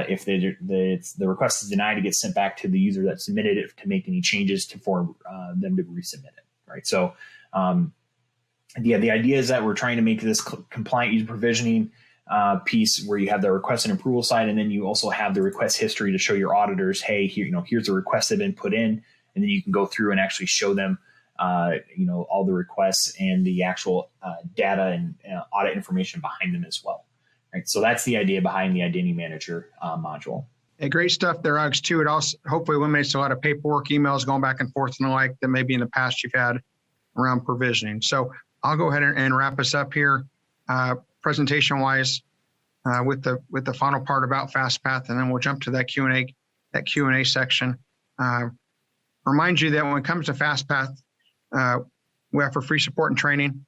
If the request is denied, it gets sent back to the user that submitted it to make any changes for them to resubmit it. Right. So, the idea is that we're trying to make this compliant user provisioning piece where you have the request and approval side, and then you also have the request history to show your auditors, hey, here's the requests that have been put in, and then you can go through and actually show them, all the requests and the actual data and audit information behind them as well. Right. So that's the idea behind the Identity Manager module. Hey, great stuff there, Alex, too. It also hopefully eliminates a lot of paperwork, emails going back and forth and the like that maybe in the past you've had around provisioning. So I'll go ahead and wrap us up here presentation-wise with the final part about Fastpath, and then we'll jump to that Q&A section. Remind you that when it comes to Fastpath, we offer free support and training.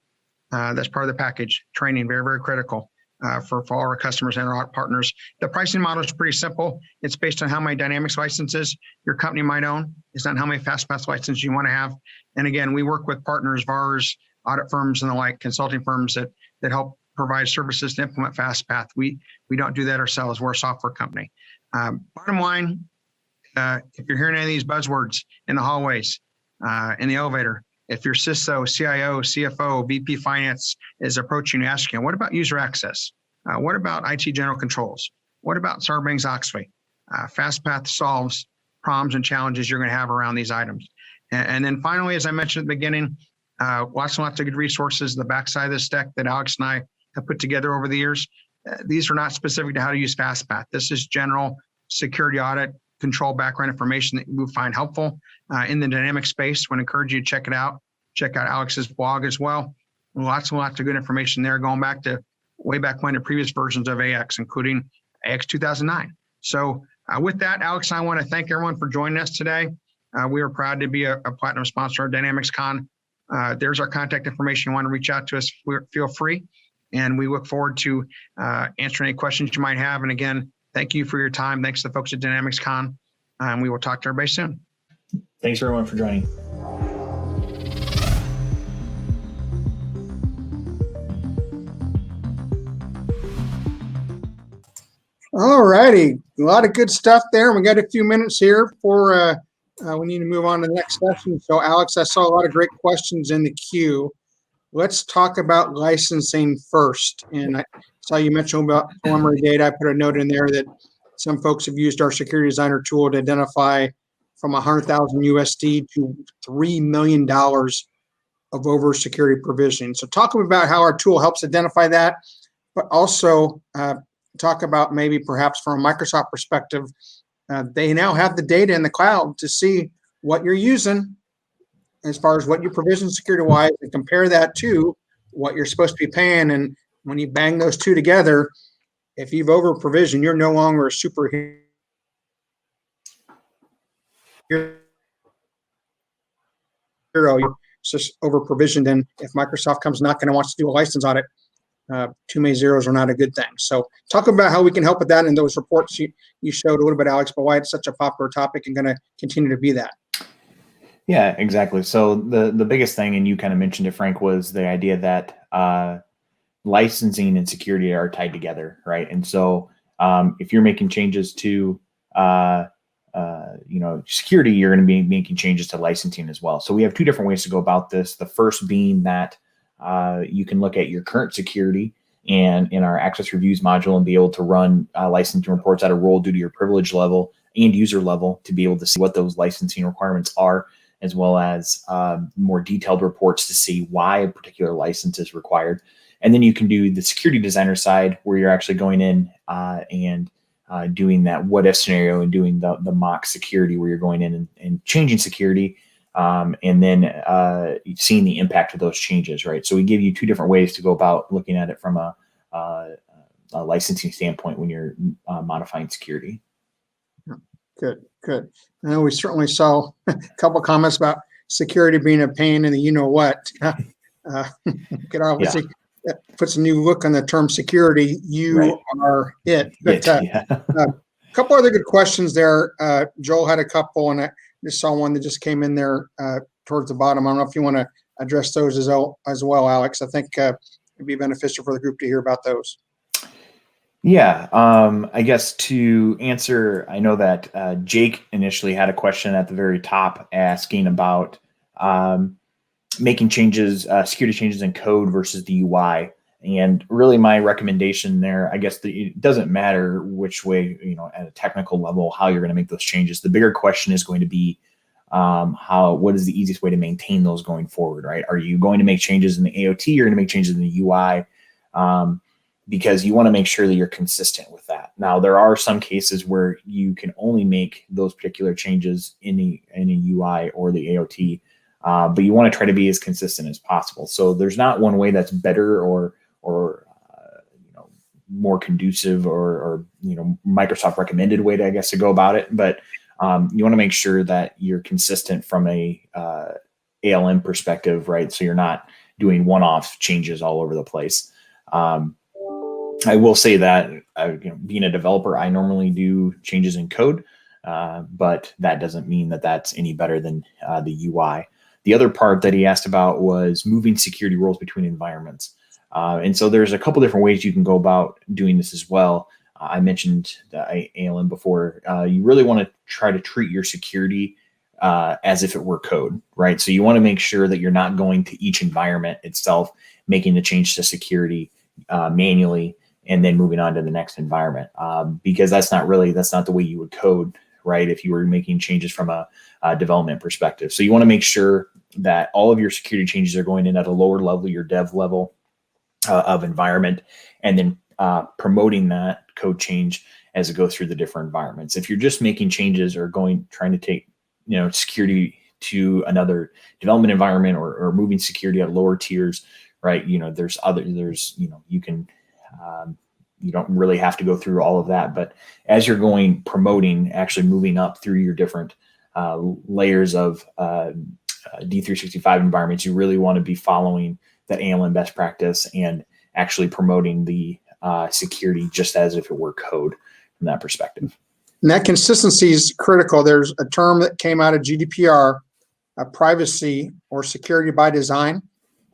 That's part of the package. Training, very, very critical for all our customers and our partners. The pricing model is pretty simple. It's based on how many Dynamics licenses your company might own. It's not how many Fastpath licenses you want to have. And again, we work with partners, VARs, audit firms, and the like, consulting firms that help provide services to implement Fastpath. We don't do that ourselves. We're a software company. Bottom line, if you're hearing any of these buzzwords in the hallways, in the elevator, if your CISO, CIO, CFO, VP Finance is approaching you asking, what about user access? What about IT general controls? What about Sarbanes-Oxley? Fastpath solves problems and challenges you're going to have around these items. And then finally, as I mentioned at the beginning, lots and lots of good resources in the backside of this deck that Alex and I have put together over the years. These are not specific to how to use Fastpath. This is general security audit, control background information that you will find helpful in the dynamic space. Would encourage you to check it out. Check out Alex's blog as well. Lots and lots of good information there, going back to way back when the previous versions of AX, including AX 2009. So with that, Alex, I want to thank everyone for joining us today. We are proud to be a platinum sponsor of Dynamics Con. There's our contact information. You want to reach out to us, feel free. And we look forward to answering any questions you might have. And again, thank you for your time. Thanks to the folks at Dynamics Con. And we will talk to everybody soon. Thanks everyone for joining. All righty, a lot of good stuff there. We got a few minutes here before we need to move on to the next session. So Alex, I saw a lot of great questions in the queue. Let's talk about licensing first. And I saw you mention about preliminary data. I put a note in there that some folks have used our security designer tool to identify from 100,000 USD to $3 million of over security provisioning. So talk about how our tool helps identify that, but also talk about maybe perhaps from a Microsoft perspective, they now have the data in the cloud to see what you're using as far as what you provision security-wise and compare that to what you're supposed to be paying. And when you bang those two together, if you've over-provisioned, you're no longer a superhero. You're just over-provisioned. And if Microsoft comes knocking and wants to do a license audit, too many zeros are not a good thing. So talk about how we can help with that in those reports you showed a little bit, Alex, but why it's such a popular topic and going to continue to be that. Yeah, exactly. So the biggest thing, and you kind of mentioned it, Frank, was the idea that licensing and security are tied together, right? And so if you're making changes to security, you're going to be making changes to licensing as well. So we have two different ways to go about this. The first being that you can look at your current security and in our access reviews module and be able to run licensing reports at a role, duty, or privilege level and user level to be able to see what those licensing requirements are, as well as more detailed reports to see why a particular license is required. And then you can do the security designer side where you're actually going in and doing that what if scenario and doing the mock security where you're going in and changing security and then seeing the impact of those changes, right? So we give you two different ways to go about looking at it from a licensing standpoint when you're modifying security. Good. I know we certainly saw a couple of comments about security being a pain in the you-know-what. Could obviously puts a new look on the term security. You are it. But a couple other good questions there. Joel had a couple, and I just saw one that just came in there towards the bottom. I don't know if you want to address those as well, Alex. I think it'd be beneficial for the group to hear about those. Yeah, I guess to answer, I know that Jake initially had a question at the very top asking about making changes, security changes in code versus the UI. And really my recommendation there, I guess it doesn't matter which way, at a technical level, how you're going to make those changes. The bigger question is going to be what is the easiest way to maintain those going forward, right? Are you going to make changes in the AOT? You're going to make changes in the UI because you want to make sure that you're consistent with that. Now, there are some cases where you can only make those particular changes in a UI or the AOT, but you want to try to be as consistent as possible. So there's not one way that's better or more conducive or Microsoft recommended way to, I guess, to go about it. But you want to make sure that you're consistent from a ALM perspective, right? So you're not doing one-off changes all over the place. I will say that being a developer, I normally do changes in code, but that doesn't mean that that's any better than the UI. The other part that he asked about was moving security roles between environments. And so there's a couple different ways you can go about doing this as well. I mentioned the ALM before. You really want to try to treat your security as if it were code, right? So you want to make sure that you're not going to each environment itself, making the change to security manually, and then moving on to the next environment, because that's not the way you would code, right? If you were making changes from a development perspective. So you want to make sure that all of your security changes are going in at a lower level, your dev level of environment, and then promoting that code change as it goes through the different environments. If you're just making changes or trying to take security to another development environment or moving security at lower tiers, right? You don't really have to go through all of that, but as you're promoting, actually moving up through your different layers of D365 environments, you really want to be following that ALM best practice and actually promoting the security just as if it were code from that perspective. And that consistency is critical. There's a term that came out of GDPR, privacy or security by design.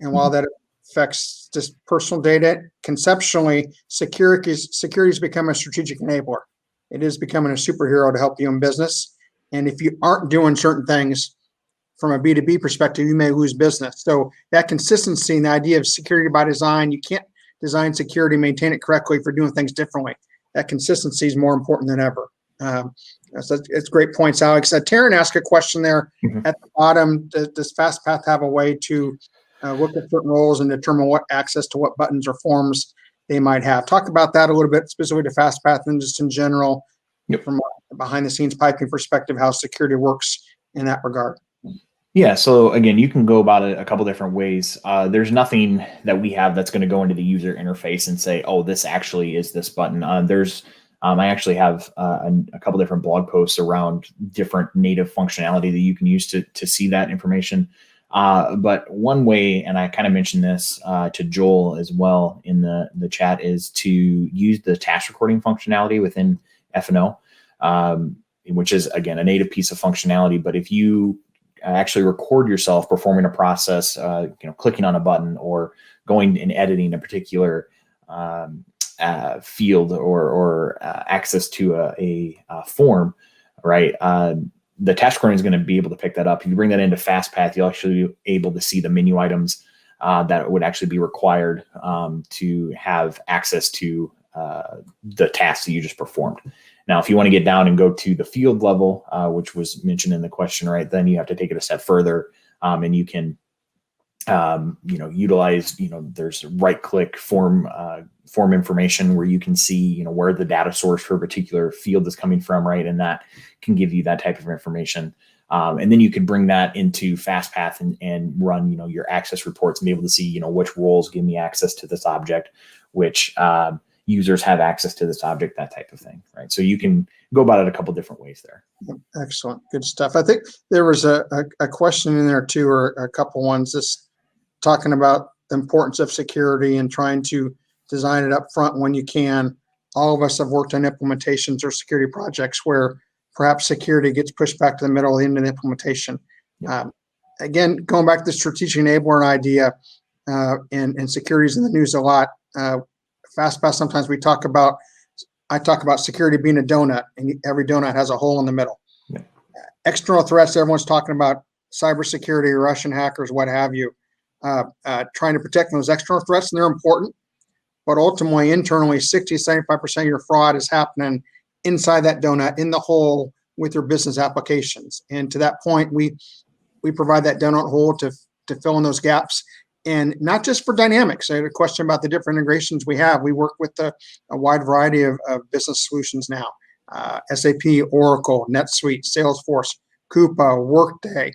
And while that affects just personal data, conceptually, security has become a strategic enabler. It is becoming a superhero to help you in business. And if you aren't doing certain things from a B2B perspective, you may lose business. So that consistency and the idea of security by design, you can't design security, maintain it correctly if you're doing things differently. That consistency is more important than ever. So it's great points, Alex. Taryn asked a question there at the bottom. Does Fastpath have a way to look at certain roles and determine what access to what buttons or forms they might have? Talk about that a little bit specifically to Fastpath and just in general from a behind the scenes piping perspective, how security works in that regard. Yeah, so again, you can go about it a couple different ways. There's nothing that we have that's going to go into the user interface and say, oh, this actually is this button. I actually have a couple different blog posts around different native functionality that you can use to see that information. But one way, and I kind of mentioned this to Joel as well in the chat, is to use the task recording functionality within F&O, which is, again, a native piece of functionality. But if you actually record yourself performing a process, clicking on a button or going and editing a particular field or access to a form, right? The task recording is going to be able to pick that up. If you bring that into Fastpath, you'll actually be able to see the menu items that would actually be required to have access to the tasks that you just performed. Now, if you want to get down and go to the field level, which was mentioned in the question, right, then you have to take it a step further, and you can, utilize, there's right-click form information where you can see, where the data source for a particular field is coming from, right, and that can give you that type of information. And then you can bring that into Fastpath and run, your access reports and be able to see, which roles give me access to this object, which users have access to this object, that type of thing, right? So you can go about it a couple different ways there. Excellent. Good stuff. I think there was a question in there too, or a couple ones just talking about the importance of security and trying to design it up front when you can. All of us have worked on implementations or security projects where perhaps security gets pushed back to the middle of the end of the implementation. again, going back to the strategic enabler idea, and security is in the news a lot. Fastpath, sometimes I talk about security being a donut, and every donut has a hole in the middle. Yeah. External threats, everyone's talking about cybersecurity, Russian hackers, what have you, trying to protect those external threats, and they're important. But ultimately, internally, 60-75% of your fraud is happening inside that donut, in the hole with your business applications. And to that point, we provide that donut hole to fill in those gaps. And not just for Dynamics. I had a question about the different integrations we have. We work with a wide variety of business solutions now. SAP, Oracle, NetSuite, Salesforce, Coupa, Workday.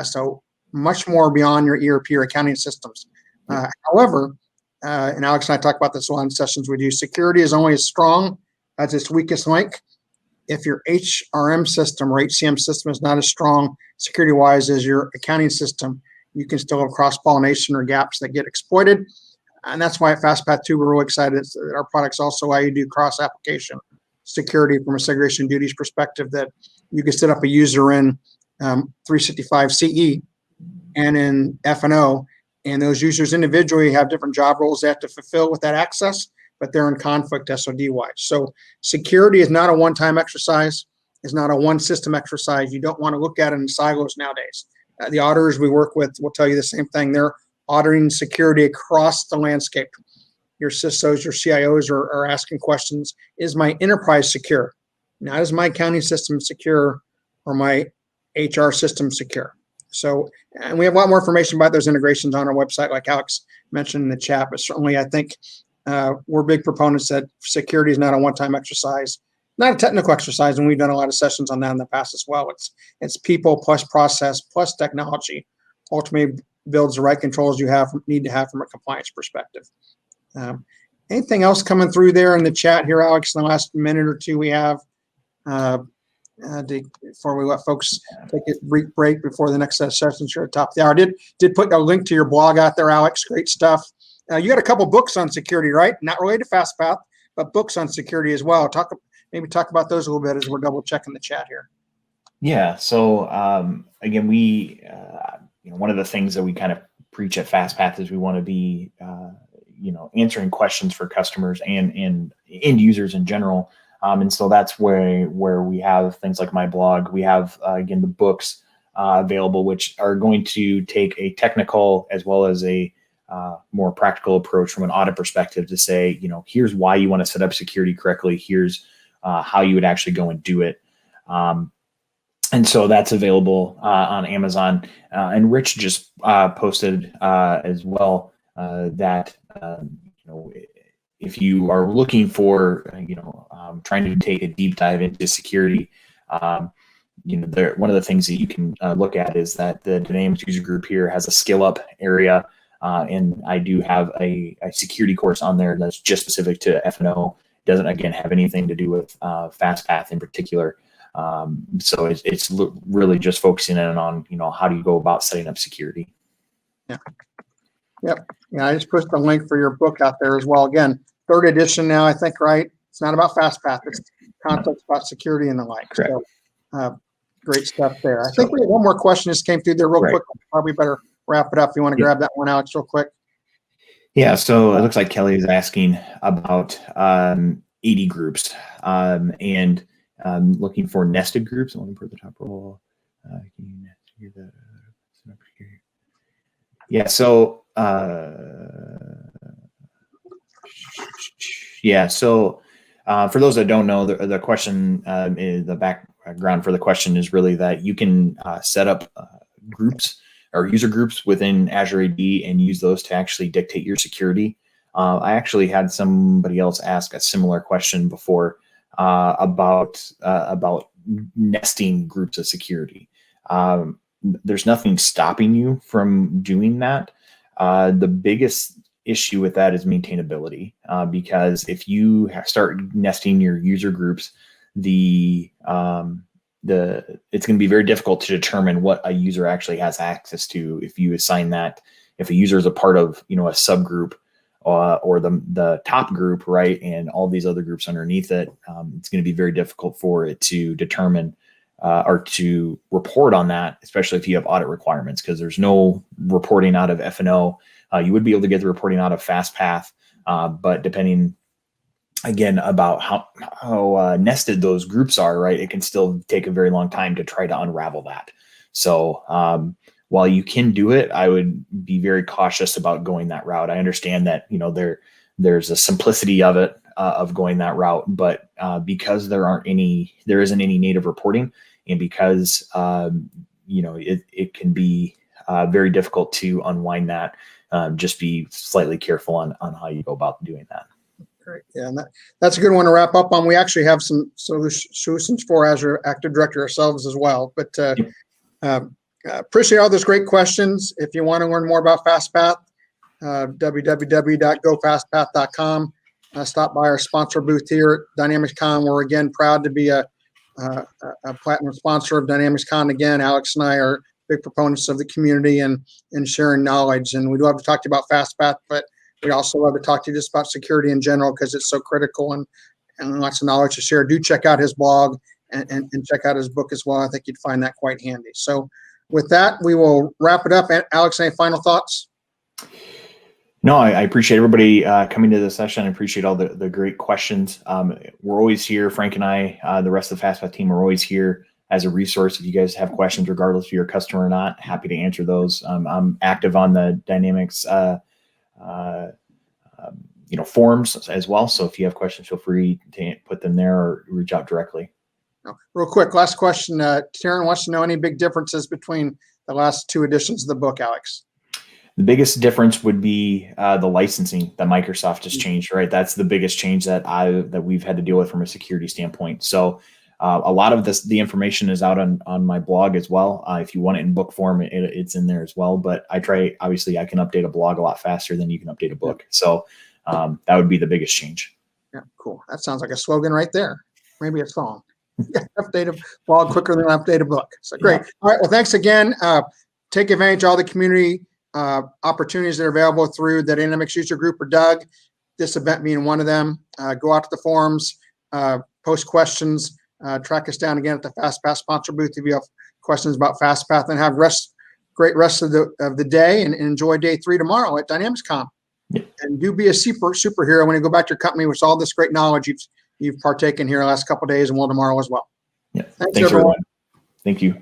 So much more beyond your ERP or accounting systems. However, and Alex and I talk about this a lot in sessions we do, security is only as strong as its weakest link. If your HRM system or HCM system is not as strong security-wise as your accounting system, you can still have cross-pollination or gaps that get exploited. And that's why at Fastpath 2, we're really excited that our products also allow you to do cross-application security from a segregation duties perspective, that you can set up a user in 365 CE and in F&O, and those users individually have different job roles they have to fulfill with that access, but they're in conflict SOD-wise. So security is not a one-time exercise. It's not a one-system exercise. You don't want to look at it in silos nowadays. The auditors we work with will tell you the same thing. They're auditing security across the landscape. Your CISOs, your CIOs are asking questions. Is my enterprise secure? Not is my accounting system secure or my HR system secure? So, and we have a lot more information about those integrations on our website, like Alex mentioned in the chat, but certainly I think we're big proponents that security is not a one-time exercise, not a technical exercise, and we've done a lot of sessions on that in the past as well. It's people plus process plus technology ultimately builds the right controls you need to have from a compliance perspective. Anything else coming through there in the chat here, Alex, in the last minute or two we have before we let folks take a brief break before the next session here at the top of the hour? Did put a link to your blog out there, Alex. Great stuff. You got a couple books on security, right? Not related to Fastpath, but books on security as well. Maybe talk about those a little bit as we're double checking the chat here. Yeah. So again, we one of the things that we kind of preach at Fastpath is we want to be answering questions for customers and end users in general. And so that's where we have things like my blog. We have again the books available, which are going to take a technical as well as a more practical approach from an audit perspective to say, here's why you want to set up security correctly. Here's how you would actually go and do it. And so that's available on Amazon. And Rich just posted as well that, if you are looking for, trying to take a deep dive into security, one of the things that you can look at is that the Dynamics user group here has a skill up area. And I do have a security course on there that's just specific to F&O. Doesn't, again, have anything to do with Fastpath in particular. So it's really just focusing in on, how do you go about setting up security? Yeah. Yep. Yeah, I just put the link for your book out there as well. Again, 3rd edition now, I think, right? It's not about Fastpath. It's concepts about security and the like. Correct. So, great stuff there. I think we have one more question just came through there real quick. Probably better wrap it up. You want to grab that one, Alex, real quick? Yeah. So it looks like Kelly is asking about 80 groups and looking for nested groups. I want to put the top roll. Yeah. So for those that don't know, the question, the background for the question is really that you can set up groups or user groups within Azure AD and use those to actually dictate your security. I actually had somebody else ask a similar question before about nesting groups of security. There's nothing stopping you from doing that. The biggest issue with that is maintainability, because if you start nesting your user groups, it's going to be very difficult to determine what a user actually has access to if you assign that. If a user is a part of a subgroup or the top group, right, and all these other groups underneath it, it's going to be very difficult for it to determine or to report on that, especially if you have audit requirements, because there's no reporting out of F&O. You would be able to get the reporting out of Fastpath, but depending again about how nested those groups are, right, it can still take a very long time to try to unravel that. So while you can do it, I would be very cautious about going that route. I understand that, there's a simplicity of it, of going that route, but because there isn't any native reporting, and because it can be very difficult to unwind that, just be slightly careful on how you go about doing that. Great. Yeah, and that's a good one to wrap up on. We actually have some solutions for Azure Active Directory ourselves as well. But appreciate all those great questions. If you want to learn more about Fastpath, www.gofastpath.com. Stop by our sponsor booth here at DynamicsCon. We're again proud to be a platinum sponsor of DynamicsCon. Again, Alex and I are big proponents of the community and sharing knowledge. And we'd love to talk to you about Fastpath, but we also love to talk to you just about security in general because it's so critical and lots of knowledge to share. Do check out his blog and check out his book as well. I think you'd find that quite handy. So with that, we will wrap it up. Alex, any final thoughts? No, I appreciate everybody coming to the session. I appreciate all the great questions. We're always here. Frank and I, the rest of the Fastpath team, are always here as a resource. If you guys have questions, regardless if you're a customer or not, happy to answer those. I'm active on the Dynamics forums as well. So if you have questions, feel free to put them there or reach out directly. Real quick, last question. Taryn wants to know any big differences between the last two editions of the book, Alex. The biggest difference would be the licensing that Microsoft has changed, right? That's the biggest change that we've had to deal with from a security standpoint. So a lot of the information is out on my blog as well. If you want it in book form, it's in there as well. But obviously I can update a blog a lot faster than you can update a book. So that would be the biggest change. Yeah, cool. That sounds like a slogan right there. Maybe a song. Update a blog quicker than update a book. So great. Yeah. All right. Well, thanks again. Take advantage of all the community opportunities that are available through the Dynamics User Group or Doug, this event being one of them. Go out to the forums, post questions, track us down again at the Fastpath sponsor booth if you have questions about Fastpath, and have great rest of the day and enjoy day 3 tomorrow at DynamicsCon. Yep. And do be a superhero when you go back to your company with all this great knowledge you've partaken here the last couple of days and tomorrow as well. Yeah. Thanks everyone. Thank you.